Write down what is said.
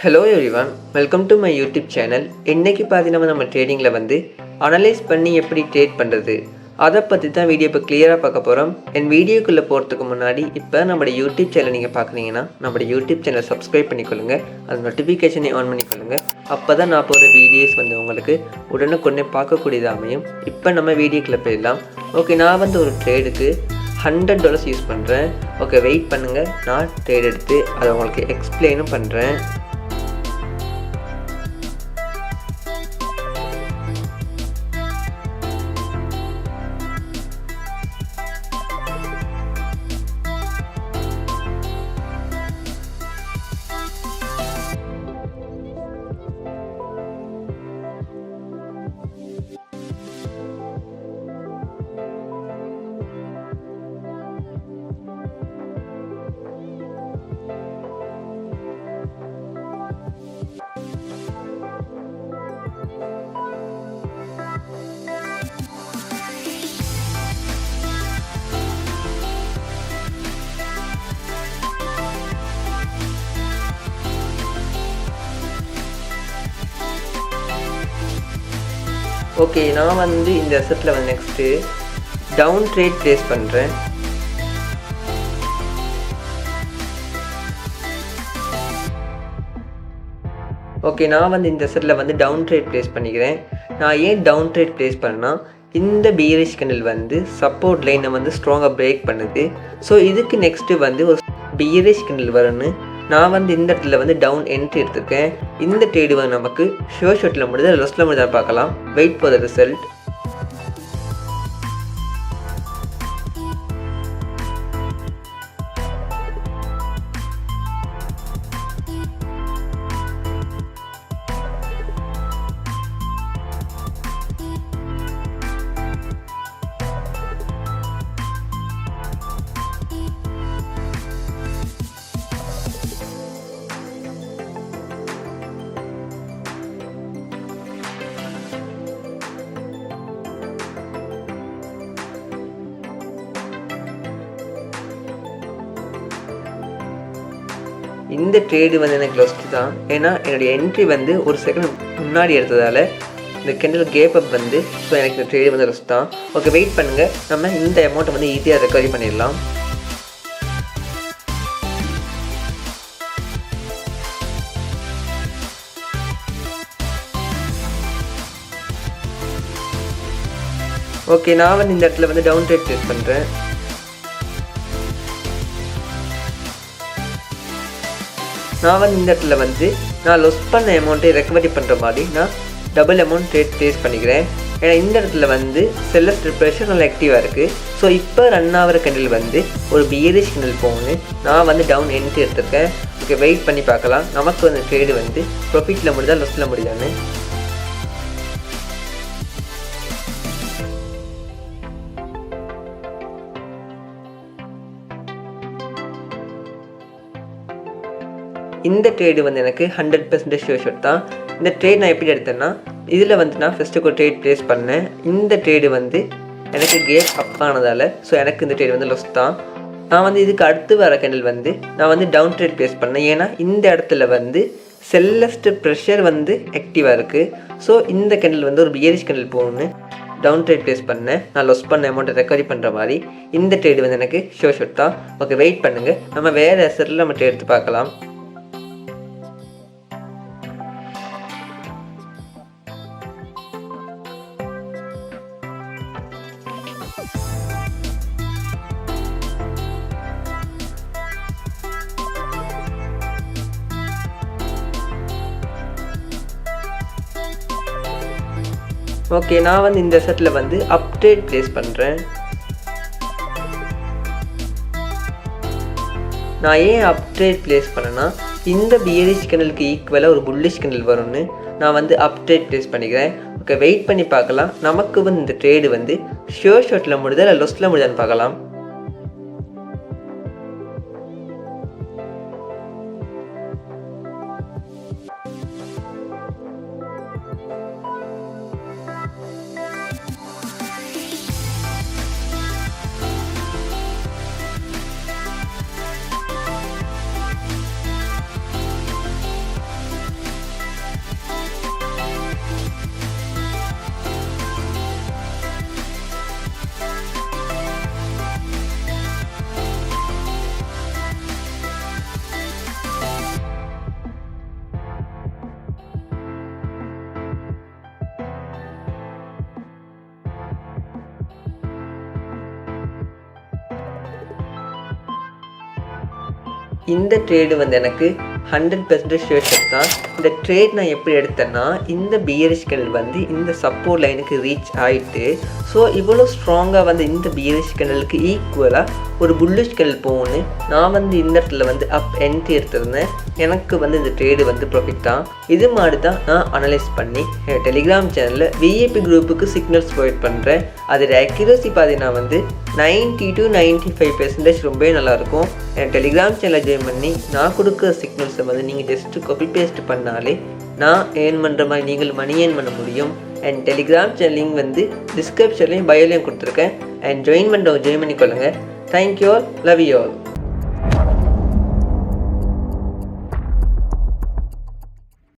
Hello everyone, welcome to my YouTube channel. இன்றைக்கி பார்த்தீங்கன்னா நம்ம ட்ரேடிங்கில் அனலைஸ் பண்ணி எப்படி ட்ரேட் பண்ணுறது அதை பற்றி தான் வீடியோ இப்போ கிளியராக பார்க்க போகிறோம். என் வீடியோக்குள்ளே போகிறதுக்கு முன்னாடி இப்போ நம்மளோட யூடியூப் சேனல் நீங்கள் பார்க்குறீங்கன்னா நம்மளோட யூடியூப் சேனலை சப்ஸ்கிரைப் பண்ணிக்கொள்ளுங்கள், அது நோட்டிஃபிகேஷனை ஆன் பண்ணிக்கொள்ளுங்கள். அப்போ தான் நான் போகிற வீடியோஸ் உங்களுக்கு உடனுக்குடனே பார்க்கக்கூடியது அமையும். இப்போ நம்ம வீடியோக்குள்ளே போயிடலாம். ஓகே, நான் ஒரு ட்ரேடுக்கு $100 யூஸ் பண்ணுறேன். ஓகே, வெயிட் பண்ணுங்கள், நான் ட்ரேட் எடுத்து அதை உங்களுக்கு எக்ஸ்பிளைனும் பண்ணுறேன். ஓகே, நான் இந்த அசெட்டில் நெக்ஸ்ட்டு டவுன் ட்ரேட் ப்ளேஸ் பண்ணுறேன். ஓகே, நான் இந்த அசெட்டில் டவுன் ட்ரேட் ப்ளேஸ் பண்ணிக்கிறேன். நான் ஏன் டவுன் ட்ரேட் ப்ளேஸ் பண்ணால் இந்த பீரிஷ் கேண்டில் சப்போர்ட் லைனை ஸ்ட்ராங்காக பிரேக் பண்ணுது. ஸோ இதுக்கு நெக்ஸ்ட்டு ஒரு பீரிஷ் கேண்டில் வரும்னு நான் இந்த இடத்துல டவுன் என்ட்ரி எடுத்திருக்கேன். இந்த ட்ரேடு நமக்கு ஷோர் ஷாட்டில் முடியுது, லொஸ்ட்டில் முடிஞ்சா பார்க்கலாம். Wait for the result. இந்த ட்ரேடு எனக்கு லொஸ்ட்டு தான். ஏன்னா என்னுடைய என்ட்ரி ஒரு செகண்ட் முன்னாடி எடுத்ததால் இந்த கேண்டில் கேப் அப் ஸோ எனக்கு இந்த ட்ரேடு லொஸ்ட் தான். ஓகே, வெயிட் பண்ணுங்கள், நம்ம இந்த அமௌண்ட்டை ஈஸியாக ரெக்கவரி பண்ணிடலாம். ஓகே, நான் இந்த இடத்துல டவுன் ட்ரேட் ப்ளேஸ் பண்ணுறேன். நான் இந்த இடத்துல நான் லொஸ் பண்ண அமௌண்ட்டை ரெக்கவரி பண்ணுற மாதிரி நான் டபுள் அமௌண்ட் ட்ரேட் ப்ளேஸ் பண்ணிக்கிறேன். ஏன்னா இந்த இடத்துல செல்லர்ஸ் ப்ரிப்பரேஷன் நல்லா ஆக்டிவாக இருக்குது. ஸோ இப்போ ரன் ஆகிற கேண்டில் ஒரு பியரிஷ் கேண்டில் போகணும். நான் டவுன் என்ட்ரி எடுத்திருக்கேன். ஓகே, வெயிட் பண்ணி பார்க்கலாம் நமக்கு ட்ரேடு ப்ராஃபிட்டில் முடியுதா லொஸ்ட்டில் முடியுதான்னு. இந்த ட்ரேடு எனக்கு 100% ஷோர் ஷாட் தான். இந்த ட்ரேட் நான் எப்படி எடுத்தேன்னா இதில் நான் ஃபஸ்ட்டு ஒரு ட்ரேட் ப்ளேஸ் பண்ணேன். இந்த ட்ரேடு எனக்கு கேப் அப் ஆனதால் ஸோ எனக்கு இந்த ட்ரேடு லொஸ் தான். நான் இதுக்கு அடுத்து வர கேண்டில் நான் டவுன் ட்ரேட் ப்ளேஸ் பண்ணேன். ஏன்னா இந்த இடத்துல செல்லஸ்ட் ப்ரெஷர் ஆக்டிவாக இருக்குது. ஸோ இந்த கேண்டில் ஒரு பியரிஷ் கேண்டில் போகணுன்னு டவுன் ட்ரேட் ப்ளேஸ் பண்ணேன். நான் லொஸ் பண்ண அமௌண்ட்டை ரெக்கவரி பண்ணுற மாதிரி. இந்த ட்ரேடு எனக்கு ஷோர் ஷாட் தான். ஓகே, வெயிட் பண்ணுங்கள், நம்ம வேறு அசெட்டில் நம்ம ட்ரேட் எடுத்து பார்க்கலாம். ஓகே, நான் இந்த செட்டில் அப்ட்ரேட் ப்ளேஸ் பண்ணுறேன். நான் ஏன் அப்ட்ரேட் ப்ளேஸ் பண்ணேன்னா இந்த பியரிஷ் கேண்டிலுக்கு ஈக்குவலாக ஒரு புல்லிஷ் கேண்டில் வரும்னு நான் அப்ட்ரேட் ப்ளேஸ் பண்ணிக்கிறேன். ஓகே, வெயிட் பண்ணி பார்க்கலாம் நமக்கு இந்த ட்ரேடு ஷோர் ஷாட்டில் முடியுதா இல்லை லொஸ்ட்டில் முடியுதான்னு பார்க்கலாம். இந்த ட்ரேடு வந்து எனக்கு 100% ஷூர் ஷாட் தான். இந்த ட்ரேட் நான் எப்படி எடுத்தேன்னா, இந்த பியரிஷ் கேண்டில் வந்து இந்த சப்போர்ட் லைனுக்கு ரீச் ஆகிட்டு, ஸோ இவ்வளோ ஸ்ட்ராங்காக வந்து இந்த பியரிஷ் கேண்டிலுக்கு ஈக்குவலாக ஒரு புல்லிஷ் கேண்டில் போகணுன்னு நான் வந்து இந்த இடத்துல வந்து அப் என்ட்ரி எடுத்திருந்தேன். எனக்கு வந்து இந்த ட்ரேடு வந்து ப்ராஃபிட் தான். இது மாதிரி தான் நான் அனலைஸ் பண்ணி என் டெலிகிராம் சேனலில் விஐபி குரூப்புக்கு சிக்னல்ஸ் ப்ரொவைட் பண்ணுறேன். அதோட அக்யூரசி பார்த்தீங்கன்னா வந்து 90 to 95% ரொம்பவே நல்லாயிருக்கும். என் டெலிகிராம் சேனலை ஜாயின் பண்ணி நான் கொடுக்குற சிக்னல்ஸை வந்து நீங்கள் ஜஸ்ட்டு காப்பி பேஸ்ட் பண்ணாலே நான் ஏர்ன் பண்ணுற மாதிரி நீங்கள் மணி ஏர்ன் பண்ண முடியும். அண்ட் டெலிகிராம் சேனல் லிங்க் வந்து டிஸ்கிரிப்ஷன்லேயும் பயோலையும் கொடுத்துருக்கேன். அண்ட் ஜாயின் பண்ணிக்கொள்ளுங்கள். Thank you all, love you all.